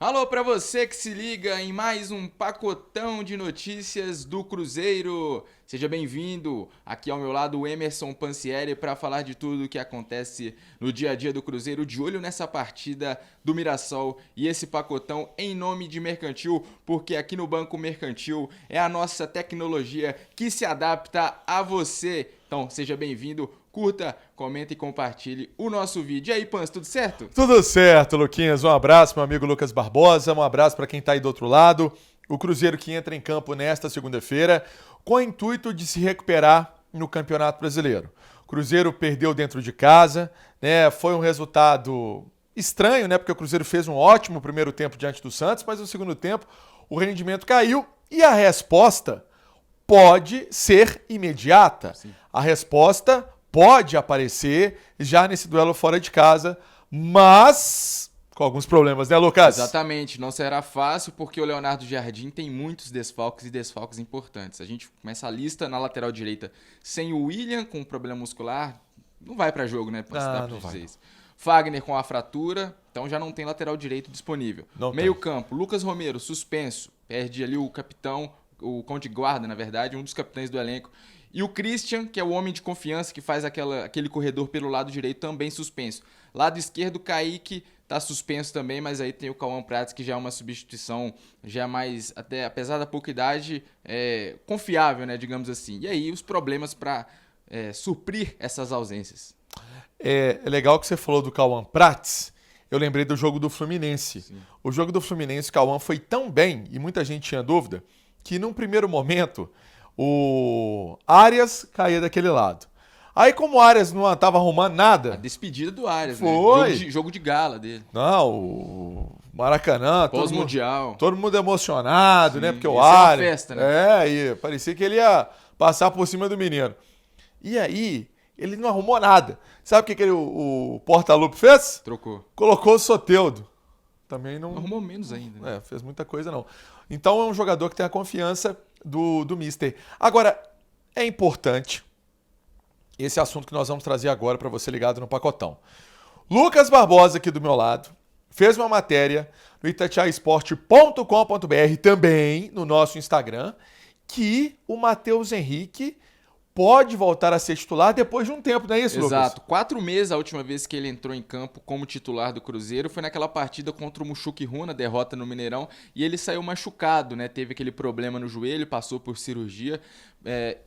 Alô para você que se liga em mais um pacotão de notícias do Cruzeiro. Seja bem-vindo. Aqui ao meu lado o Emerson Pansieri para falar de tudo o que acontece no dia a dia do Cruzeiro, de olho nessa partida do Mirassol e esse pacotão em nome de Mercantil, porque aqui no Banco Mercantil é a nossa tecnologia que se adapta a você. Então, seja bem-vindo. Curta, comenta e compartilhe o nosso vídeo. E aí, Pans, tudo certo? Tudo certo, Luquinhas. Um abraço, meu amigo Lucas Barbosa. Um abraço para quem está aí do outro lado. O Cruzeiro que entra em campo nesta segunda-feira com o intuito de se recuperar no Campeonato Brasileiro. O Cruzeiro perdeu dentro de casa, né? Foi um resultado estranho, né? Porque o Cruzeiro fez um ótimo primeiro tempo diante do Santos, mas no segundo tempo o rendimento caiu e a resposta pode ser imediata. Sim. A resposta pode aparecer já nesse duelo fora de casa, mas com alguns problemas, né, Lucas? Exatamente, não será fácil porque o Leonardo Jardim tem muitos desfalques e desfalques importantes. A gente começa a lista na lateral direita sem o William com problema muscular, não vai para jogo, né? Não vai. Isso. Fagner com a fratura, então já não tem lateral direito disponível. Meio campo, Lucas Romero suspenso, perde ali o capitão, o cão de guarda, na verdade, um dos capitães do elenco. E o Christian, que é o homem de confiança que faz aquele corredor pelo lado direito, também suspenso. Lado esquerdo, Kaique tá suspenso também, mas aí tem o Cauã Prats, que já é uma substituição, já mais, até apesar da pouca idade, confiável, né, digamos assim. E aí os problemas para suprir essas ausências. É legal que você falou do Cauã Prats. Eu lembrei do jogo do Fluminense. Sim. O jogo do Fluminense, o Cauã foi tão bem, e muita gente tinha dúvida, que num primeiro momento o Arias caía daquele lado. Aí, como o Arias não estava arrumando nada. A despedida do Arias, foi. Né? Jogo de gala dele. Não, o Maracanã. Pós-mundial. Todo mundo emocionado, né? Porque o Arias. Arias. Uma festa, né? E parecia que ele ia passar por cima do menino. E aí, ele não arrumou nada. Sabe o que o Portaluppi fez? Trocou. Colocou o Soteldo. Também não arrumou menos ainda. Né? Fez muita coisa não. Então é um jogador que tem a confiança do Mister. Agora, é importante esse assunto que nós vamos trazer agora para você ligado no pacotão. Lucas Barbosa, aqui do meu lado, fez uma matéria no itatiaesporte.com.br, também no nosso Instagram, que o Matheus Henrique pode voltar a ser titular depois de um tempo, não é isso, Lucas? Exato. 4 meses a última vez que ele entrou em campo como titular do Cruzeiro foi naquela partida contra o Mushuc Runa, derrota no Mineirão, e ele saiu machucado, né? Teve aquele problema no joelho, passou por cirurgia,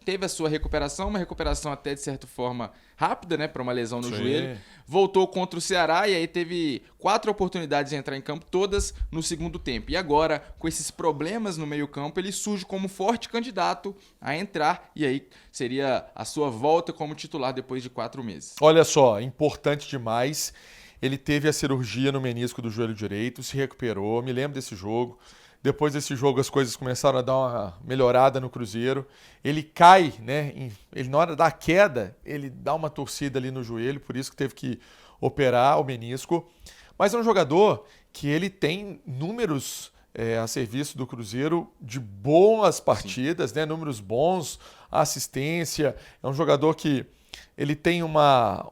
teve a sua recuperação, uma recuperação até de certa forma rápida, né? Para uma lesão no joelho. Voltou contra o Ceará e aí teve 4 oportunidades de entrar em campo, todas no segundo tempo. E agora, com esses problemas no meio-campo, ele surge como forte candidato a entrar e aí seria a sua volta como titular depois de 4 meses. Olha só, importante demais. Ele teve a cirurgia no menisco do joelho direito, se recuperou, me lembro desse jogo. Depois desse jogo as coisas começaram a dar uma melhorada no Cruzeiro. Ele cai, né? Ele, na hora da queda, ele dá uma torcida ali no joelho, por isso que teve que operar o menisco. Mas é um jogador que ele tem números a serviço do Cruzeiro de boas partidas, né? Números bons, assistência. É um jogador que ele tem uma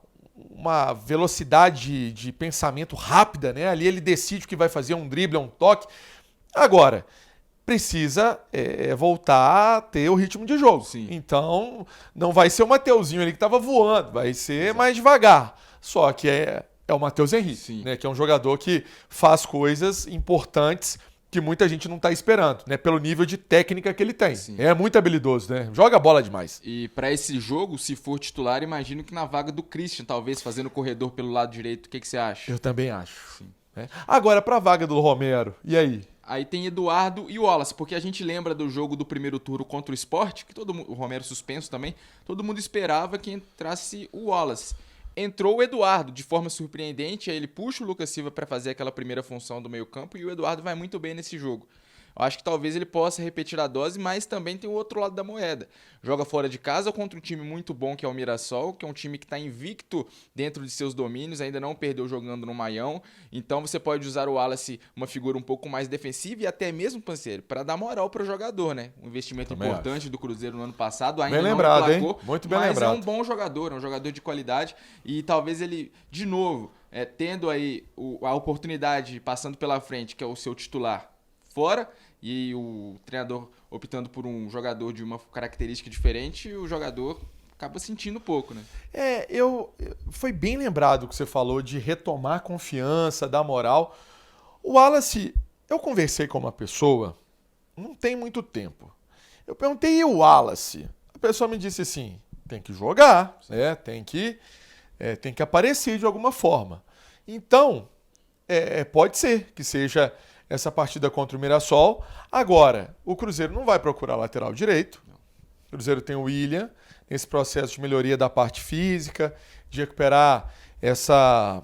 velocidade de pensamento rápida, né? Ali ele decide o que vai fazer, um drible, um toque. Agora, precisa voltar a ter o ritmo de jogo. Sim. Então, não vai ser o Mateuzinho ali que estava voando, vai ser mais devagar. Só que é o Matheus Henrique, né? Que é um jogador que faz coisas importantes que muita gente não está esperando, né? Pelo nível de técnica que ele tem. Sim. É muito habilidoso, né? Joga bola demais. E para esse jogo, se for titular, imagino que na vaga do Christian, talvez fazendo o corredor pelo lado direito. O que você acha? Eu também acho. Sim. Agora, para a vaga do Romero, e aí? Aí tem Eduardo e o Wallace, porque a gente lembra do jogo do primeiro turno contra o Sport, que o Romero suspenso também, todo mundo esperava que entrasse o Wallace. Entrou o Eduardo de forma surpreendente, aí ele puxa o Lucas Silva para fazer aquela primeira função do meio-campo e o Eduardo vai muito bem nesse jogo. Eu acho que talvez ele possa repetir a dose, mas também tem o outro lado da moeda. Joga fora de casa contra um time muito bom que é o Mirassol, que é um time que está invicto dentro de seus domínios, ainda não perdeu jogando no Maião. Então você pode usar o Wallace, uma figura um pouco mais defensiva e até mesmo, Panseiro, para dar moral para o jogador, né? Um investimento também importante do Cruzeiro no ano passado, ainda bem lembrado, não emplacou, hein? Muito bem mas lembrado. É um bom jogador, é um jogador de qualidade e talvez ele, de novo, tendo aí a oportunidade, passando pela frente, que é o seu titular, fora, e o treinador optando por um jogador de uma característica diferente, o jogador acaba sentindo pouco, né? Foi bem lembrado o que você falou de retomar a confiança, dar moral. O Wallace, eu conversei com uma pessoa, não tem muito tempo. Eu perguntei, e o Wallace? A pessoa me disse assim, tem que jogar, né? Tem que aparecer de alguma forma. Então, pode ser que seja essa partida contra o Mirassol. Agora, o Cruzeiro não vai procurar lateral direito. O Cruzeiro tem o William, nesse processo de melhoria da parte física, de recuperar essa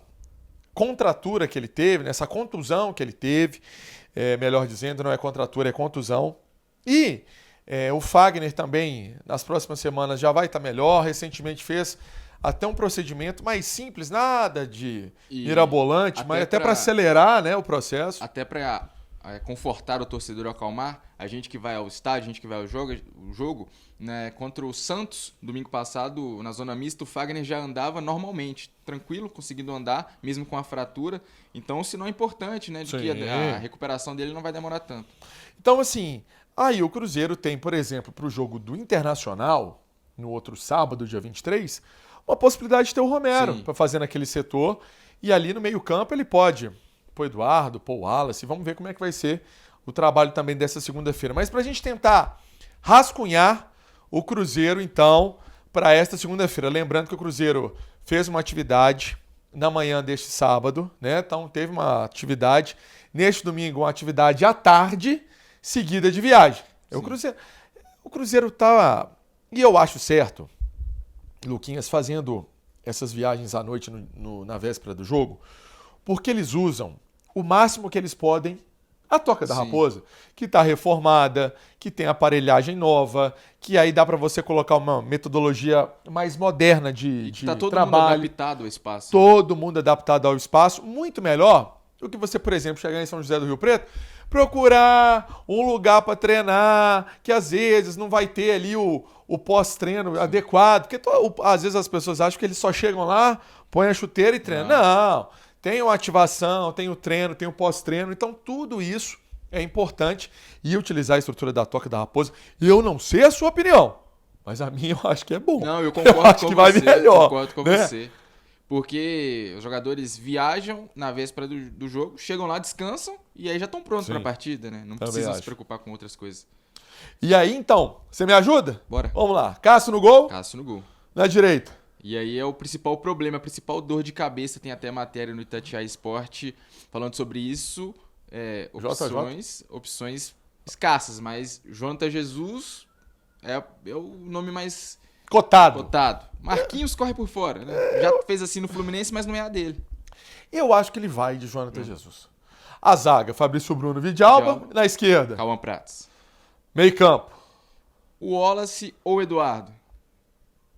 contratura que ele teve, essa contusão que ele teve, melhor dizendo, não é contratura, é contusão. E o Fagner também, nas próximas semanas, já vai estar melhor. Recentemente fez até um procedimento mais simples, nada de mirabolante, mas até para acelerar, né, o processo. Até para confortar o torcedor, acalmar, a gente que vai ao estádio, a gente que vai ao jogo, né, contra o Santos, domingo passado, na zona mista, o Fagner já andava normalmente, tranquilo, conseguindo andar, mesmo com a fratura. Então, o sinal importante, né, de que a recuperação dele não vai demorar tanto. Então, assim, aí o Cruzeiro tem, por exemplo, para o jogo do Internacional, no outro sábado, dia 23, uma possibilidade de ter o Romero para fazer naquele setor. E ali no meio-campo ele pode pôr o Eduardo, pôr o Wallace. Vamos ver como é que vai ser o trabalho também dessa segunda-feira. Mas para a gente tentar rascunhar o Cruzeiro, então, para esta segunda-feira. Lembrando que o Cruzeiro fez uma atividade na manhã deste sábado, né? Então teve uma atividade. Neste domingo, uma atividade à tarde, seguida de viagem. O Cruzeiro tá... E eu acho certo, Luquinhas, fazendo essas viagens à noite na véspera do jogo, porque eles usam o máximo que eles podem a Toca da Raposa, que está reformada, que tem aparelhagem nova, que aí dá para você colocar uma metodologia mais moderna de tá todo trabalho. Mundo adaptado ao espaço. Todo mundo adaptado ao espaço, muito melhor do que você, por exemplo, chegar em São José do Rio Preto, procurar um lugar para treinar, que às vezes não vai ter ali o pós-treino adequado, porque às vezes as pessoas acham que eles só chegam lá, põem a chuteira e treinam. Não, tem uma ativação, tem o treino, tem o pós-treino, então tudo isso é importante e utilizar a estrutura da Toca da Raposa. Eu não sei a sua opinião, mas a minha eu acho que é bom. Não, eu concordo acho que vai melhor. Concordo com você. Porque os jogadores viajam na véspera do jogo, chegam lá, descansam e aí já estão prontos para a partida, né? Não precisam se preocupar com outras coisas. E aí, então, você me ajuda? Bora. Vamos lá. Cássio no gol? Cássio no gol. Na direita. E aí é o principal problema, a principal dor de cabeça. Tem até matéria no Itatiaia Esporte falando sobre isso. Opções escassas, mas Jonathan Jesus é o nome mais cotado. Marquinhos corre por fora, né? Já fez assim no Fluminense, mas não é a dele. Eu acho que ele vai de Jonathan Jesus. A zaga, Fabrício Bruno, Vidalba. Na esquerda, Cauã Prats. Meio campo. O Wallace ou Eduardo?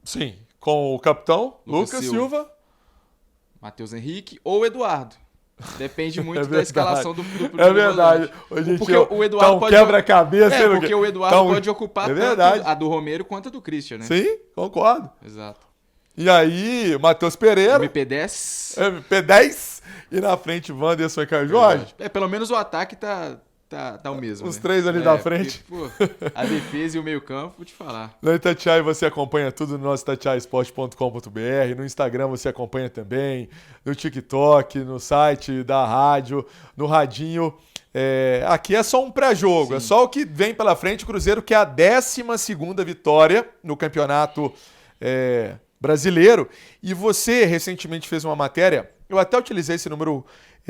Sim, com o capitão, Lucas Silva. Matheus Henrique ou Eduardo. Depende muito da escalação do É verdade. Porque o Eduardo pode... quebra-cabeça. Porque o Eduardo pode ocupar tanto a do Romero quanto a do Christian, né? Sim, concordo. Exato. E aí, Matheus Pereira. MP10. MP10. E na frente, Wanderson e Caio Jorge. Pelo menos o ataque tá o mesmo. Os três ali da frente. Porque, a defesa e o meio-campo, vou te falar. No Itatiaia você acompanha tudo no nosso itatiaesport.com.br. No Instagram você acompanha também. No TikTok, no site da rádio, no radinho. Aqui é só um pré-jogo, é só o que vem pela frente. O Cruzeiro que é a 12ª vitória no campeonato brasileiro. E você recentemente fez uma matéria, eu até utilizei esse número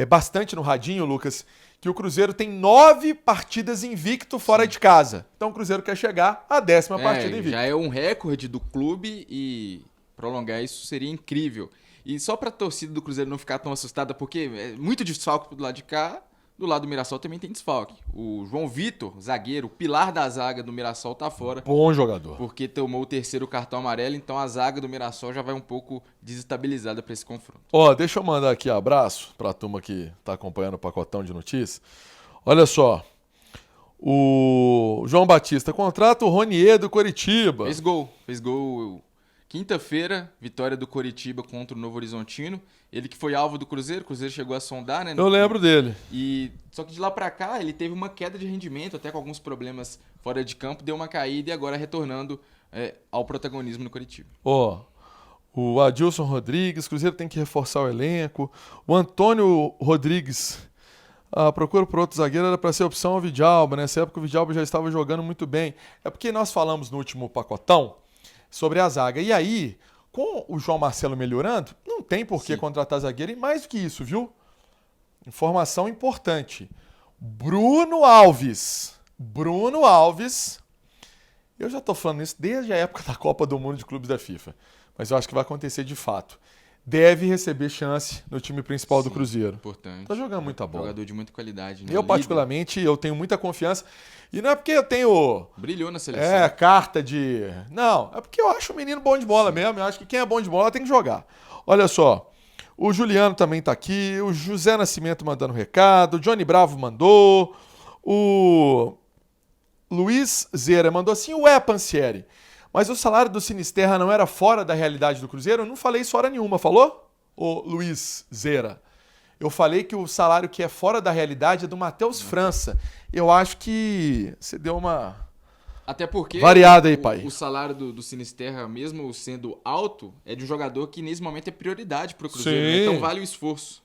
bastante no radinho, Lucas, que o Cruzeiro tem 9 partidas invicto fora de casa. Então o Cruzeiro quer chegar à 10ª partida invicto. Já é um recorde do clube e prolongar isso seria incrível. E só para a torcida do Cruzeiro não ficar tão assustada, porque é muito desfalque do lado de cá, do lado do Mirassol também tem desfalque. O João Vitor, zagueiro, pilar da zaga do Mirassol, tá fora. Bom jogador. Porque tomou o 3º cartão amarelo, então a zaga do Mirassol já vai um pouco desestabilizada para esse confronto. Deixa eu mandar aqui abraço para a turma que tá acompanhando o pacotão de notícias. Olha só. O João Batista contrata o Ronier do Coritiba. Fez gol Quinta-feira, vitória do Coritiba contra o Novo Horizontino. Ele que foi alvo do Cruzeiro, o Cruzeiro chegou a sondar, né? Eu lembro dele. Só que de lá pra cá, ele teve uma queda de rendimento, até com alguns problemas fora de campo, deu uma caída e agora retornando ao protagonismo no Coritiba. Ó, o Adilson Rodrigues, Cruzeiro tem que reforçar o elenco. O Antônio Rodrigues, a procura por outro zagueiro era para ser opção ao Vidalba. Nessa época o Vidalba já estava jogando muito bem. É porque nós falamos no último pacotão sobre a zaga. E aí, com o João Marcelo melhorando, não tem por que contratar zagueiro. E mais do que isso, viu? Informação importante. Bruno Alves, eu já tô falando isso desde a época da Copa do Mundo de Clubes da FIFA, mas eu acho que vai acontecer de fato. Deve receber chance no time principal do Cruzeiro. Importante. Tá jogando muita bola. Jogador de muita qualidade, né? Eu, particularmente, eu tenho muita confiança. E não é porque eu tenho... Brilhou na seleção. Carta de... Não, é porque eu acho o menino bom de bola mesmo. Eu acho que quem é bom de bola tem que jogar. Olha só. O Juliano também tá aqui. O José Nascimento mandando recado. O Johnny Bravo mandou. O Luiz Zera mandou assim. Pansieri. Mas o salário do Sinisterra não era fora da realidade do Cruzeiro? Eu não falei isso hora nenhuma, falou? Ô Luiz Zera. Eu falei que o salário que é fora da realidade é do Matheus França. Eu acho que você deu uma... Até porque variada aí, pai. O salário do Sinisterra, mesmo sendo alto, é de um jogador que nesse momento é prioridade pro Cruzeiro. Né? Então vale o esforço.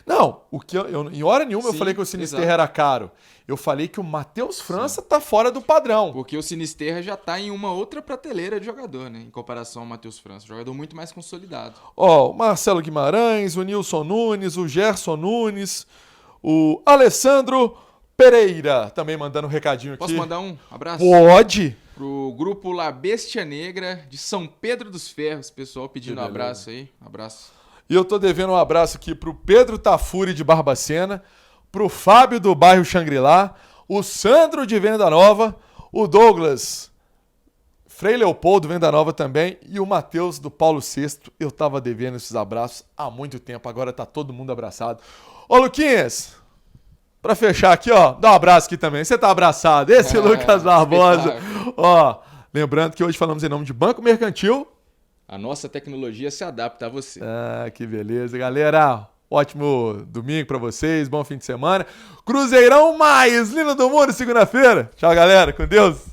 Não, o que em hora nenhuma eu falei que o Sinisterra era caro. Eu falei que o Matheus França tá fora do padrão. Porque o Sinisterra já tá em uma outra prateleira de jogador, né? Em comparação ao Matheus França. Jogador muito mais consolidado. Ó, o Marcelo Guimarães, o Nilson Nunes, o Gerson Nunes, o Alessandro Pereira também mandando um recadinho aqui. Posso mandar um abraço? Pode. Pro grupo La Bestia Negra de São Pedro dos Ferros. Pessoal pedindo um abraço aí. Abraço. E eu tô devendo um abraço aqui pro Pedro Tafuri de Barbacena, pro Fábio do bairro Xangri-Lá, o Sandro de Venda Nova, o Douglas Frei Leopoldo Venda Nova também e o Matheus do Paulo VI. Eu tava devendo esses abraços há muito tempo, agora tá todo mundo abraçado. Ô Luquinhas, pra fechar aqui, ó, dá um abraço aqui também. Você tá abraçado. Esse Lucas Barbosa. Ó, lembrando que hoje falamos em nome de Banco Mercantil. A nossa tecnologia se adapta a você. Ah, que beleza. Galera, ótimo domingo pra vocês, bom fim de semana. Cruzeirão mais lindo do mundo segunda-feira. Tchau, galera. Com Deus.